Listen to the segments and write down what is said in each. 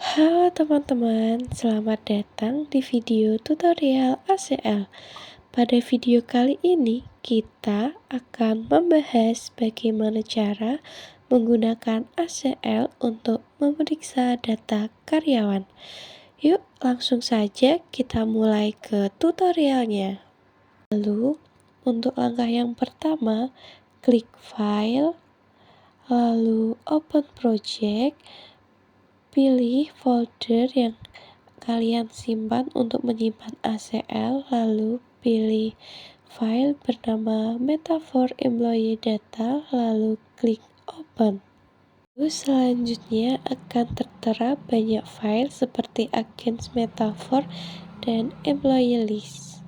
Halo teman-teman, selamat datang di video tutorial ACL. Pada video kali ini, kita akan membahas bagaimana cara menggunakan ACL untuk memeriksa data karyawan. Yuk, langsung saja kita mulai ke tutorialnya. Lalu, untuk langkah yang pertama, klik File, lalu Open Project. Pilih folder yang kalian simpan untuk menyimpan ACL, lalu pilih file bernama Metaphor Employee Data, lalu klik Open. Lalu selanjutnya akan tertera banyak file seperti Agents Metaphor dan Employee List.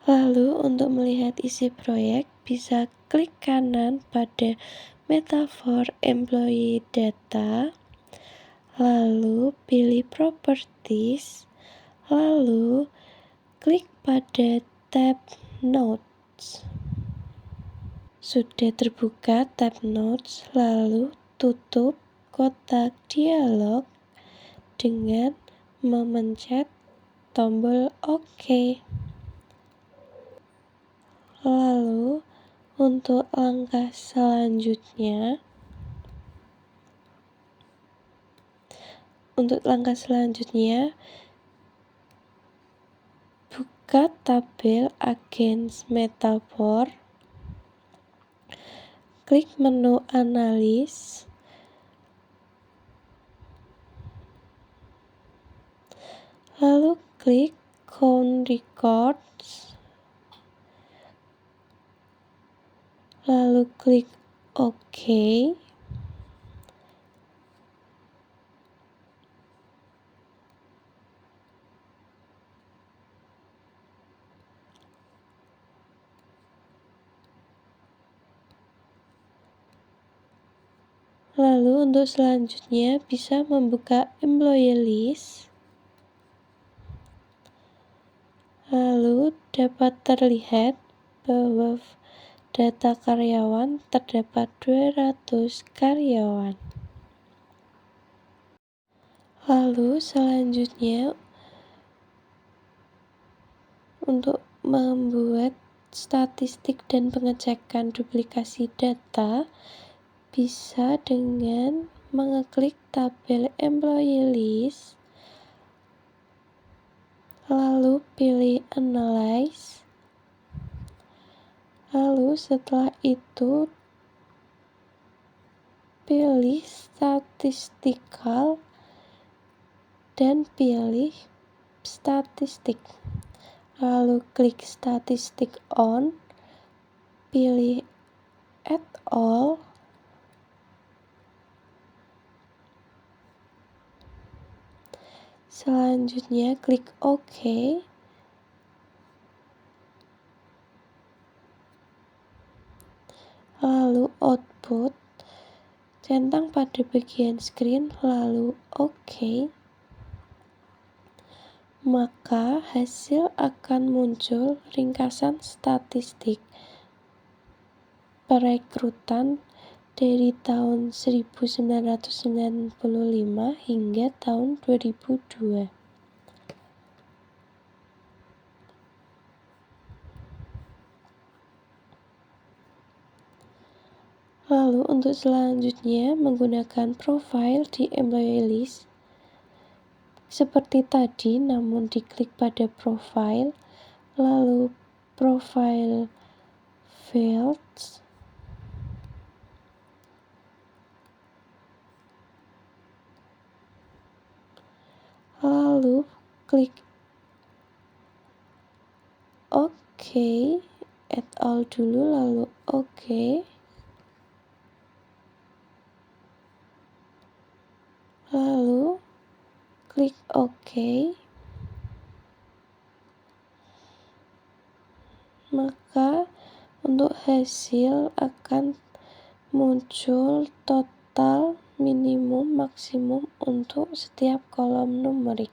Lalu untuk melihat isi proyek, bisa klik kanan pada Metaphor Employee Data, lalu pilih Properties, lalu klik pada tab Notes. Sudah terbuka tab Notes, lalu tutup kotak dialog dengan memencet tombol OK. Lalu untuk langkah selanjutnya, buka tabel Agents Metaphor, klik menu Analis, lalu klik Count Records, lalu klik OK. Lalu untuk selanjutnya bisa membuka Employee List. Lalu dapat terlihat bahwa data karyawan terdapat 200 karyawan. Lalu selanjutnya untuk membuat statistik dan pengecekan duplikasi data, bisa dengan mengeklik tabel Employee List, lalu pilih Analyze, lalu setelah itu pilih Statistical dan pilih Statistik, lalu klik Statistik On, pilih Add All, selanjutnya klik OK. Lalu output, centang pada bagian screen, lalu OK. Maka hasil akan muncul ringkasan statistik perekrutan dari tahun 1995 hingga tahun 2002. Lalu untuk selanjutnya menggunakan profile di Employee List seperti tadi, namun diklik pada profile, lalu profile fields, lalu klik OK, add all dulu, lalu OK. Lalu klik OK. Maka untuk hasil akan muncul total, minimum, maksimum untuk setiap kolom numerik.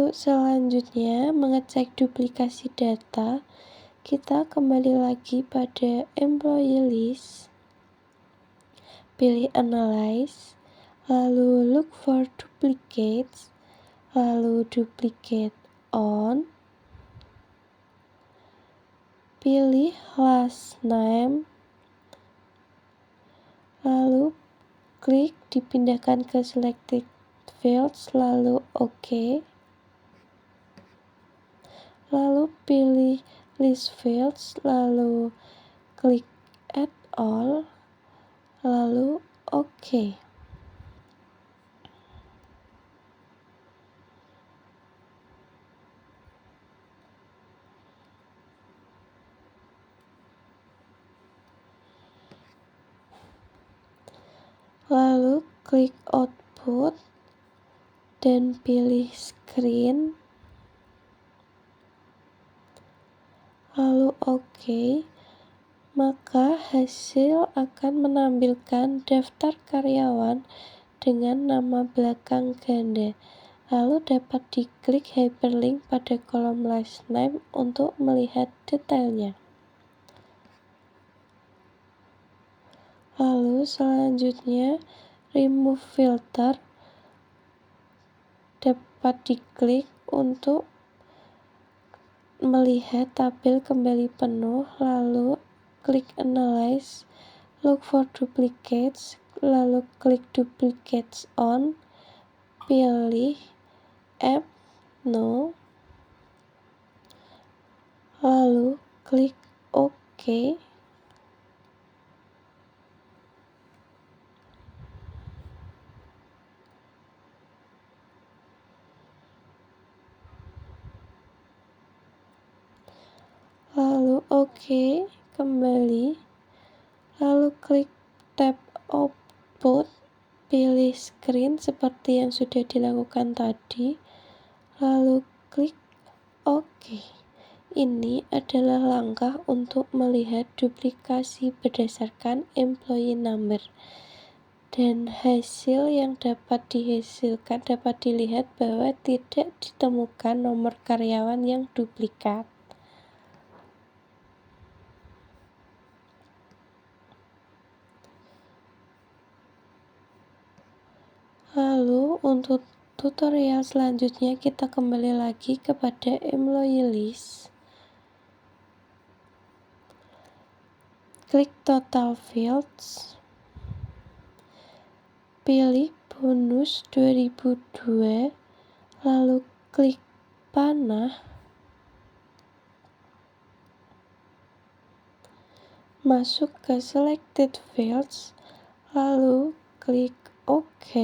Untuk selanjutnya mengecek duplikasi data, kita kembali lagi pada employee list, pilih analyze, lalu look for duplicates, lalu duplicate on, pilih last name, lalu klik dipindahkan ke selected fields, lalu OK. Lalu pilih list fields, lalu klik add all, lalu OK. Lalu klik output dan pilih screen, lalu OK, maka hasil akan menampilkan daftar karyawan dengan nama belakang ganda. Lalu dapat diklik hyperlink pada kolom last name untuk melihat detailnya. Lalu selanjutnya remove filter dapat diklik untuk melihat tabel kembali penuh, lalu klik analyze, look for duplicates, lalu klik duplicates on, pilih app no, lalu klik OK. Lalu OK kembali, lalu klik tab output, pilih screen seperti yang sudah dilakukan tadi, lalu klik OK. Ini adalah langkah untuk melihat duplikasi berdasarkan employee number. Dan hasil yang dapat dihasilkan dapat dilihat bahwa tidak ditemukan nomor karyawan yang duplikat. Lalu untuk tutorial selanjutnya kita kembali lagi kepada employee list. Klik total fields. Pilih bonus 2002, lalu klik panah. Masuk ke selected fields, lalu klik OK.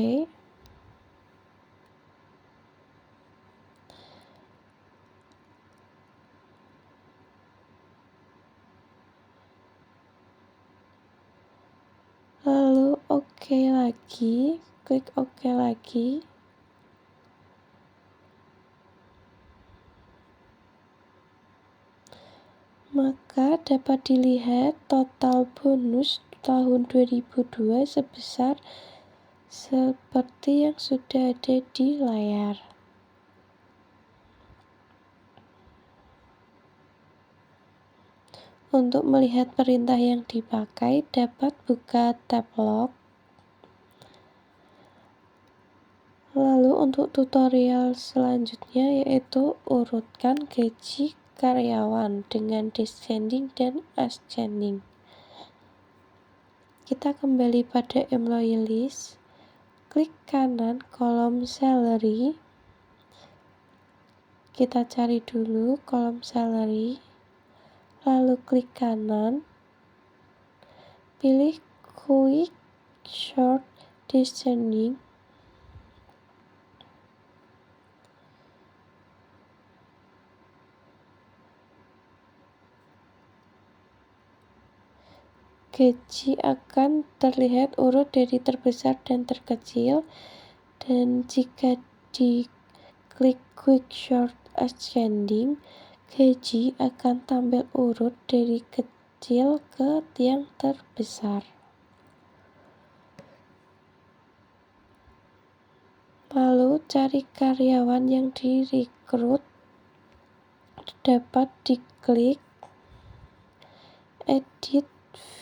Lalu OK lagi, klik OK lagi. Maka dapat dilihat total bonus tahun 2002 sebesar seperti yang sudah ada di layar. Untuk melihat perintah yang dipakai, dapat buka tab log. Lalu untuk tutorial selanjutnya yaitu urutkan gaji karyawan dengan descending dan ascending. Kita kembali pada employee list, klik kanan kolom salary. Kita cari dulu kolom salary, lalu klik kanan, pilih quick short descending. Gaji akan terlihat urut dari terbesar dan terkecil, dan jika diklik quick short ascending, gaji akan tampil urut dari kecil ke yang terbesar. Lalu cari karyawan yang direkrut, dapat diklik edit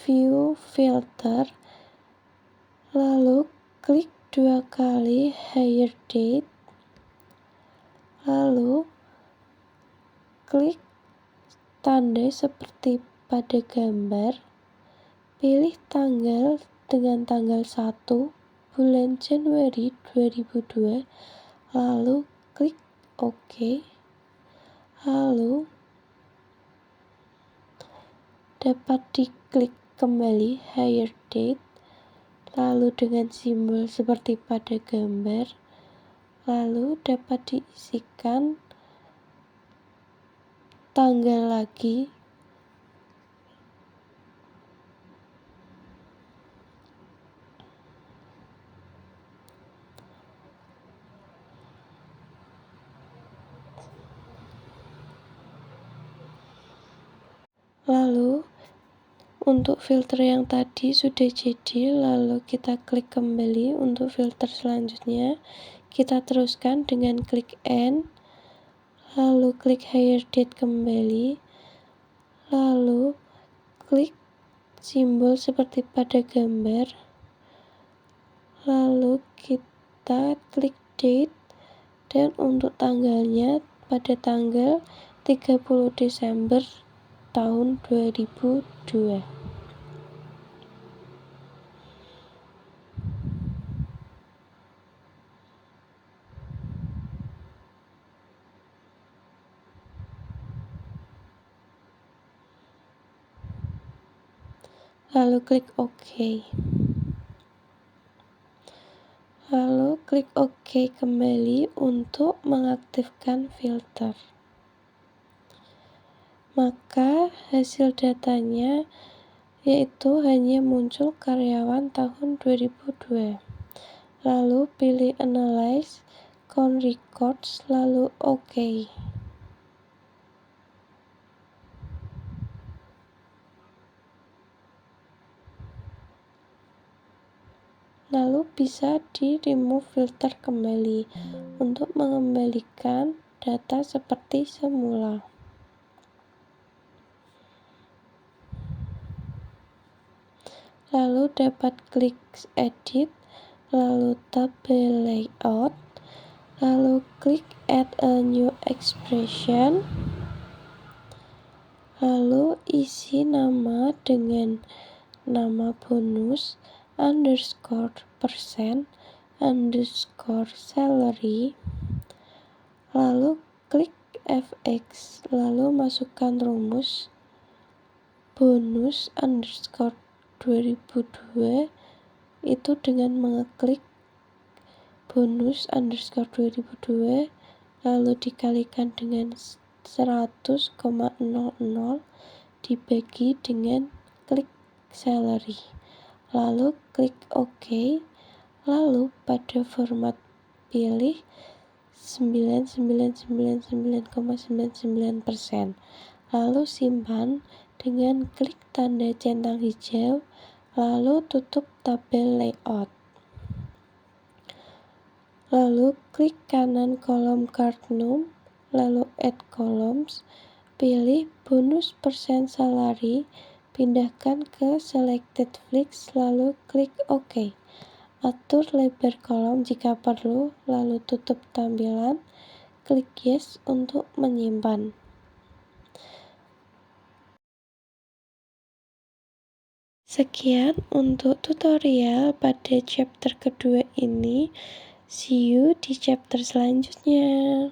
view filter, lalu klik 2 kali hire date, lalu klik tanda seperti pada gambar, pilih tanggal dengan tanggal 1 bulan Januari 2002, lalu klik OK, lalu dapat diklik kembali hire date, lalu dengan simbol seperti pada gambar, lalu dapat diisikan tanggal lagi, lalu untuk filter yang tadi sudah jadi, lalu kita klik kembali untuk filter selanjutnya. Kita teruskan dengan klik end, lalu klik hire date kembali, lalu klik simbol seperti pada gambar, lalu kita klik date, dan untuk tanggalnya pada tanggal 30 Desember tahun 2002. Lalu klik OK. Lalu klik OK kembali untuk mengaktifkan filter. Maka hasil datanya yaitu hanya muncul karyawan tahun 2002. Lalu pilih Analyze, Count Records, lalu OK. Lalu bisa di remove filter kembali untuk mengembalikan data seperti semula. Lalu dapat klik edit, lalu tabel layout, lalu klik add a new expression, lalu isi nama dengan nama bonus underscore persen underscore salary, lalu klik fx, lalu masukkan rumus bonus underscore 2002 itu dengan mengeklik bonus underscore 2002 lalu dikalikan dengan 100,00 dibagi dengan klik salary, lalu klik OK, lalu pada format pilih 9999,99%, lalu simpan dengan klik tanda centang hijau, lalu tutup tabel layout. Lalu klik kanan kolom card num, lalu add columns, pilih bonus persen salary, pindahkan ke selected flex, lalu klik OK. Atur lebar kolom jika perlu, lalu tutup tampilan, klik yes untuk menyimpan. Sekian untuk tutorial pada chapter kedua ini. See you di chapter selanjutnya.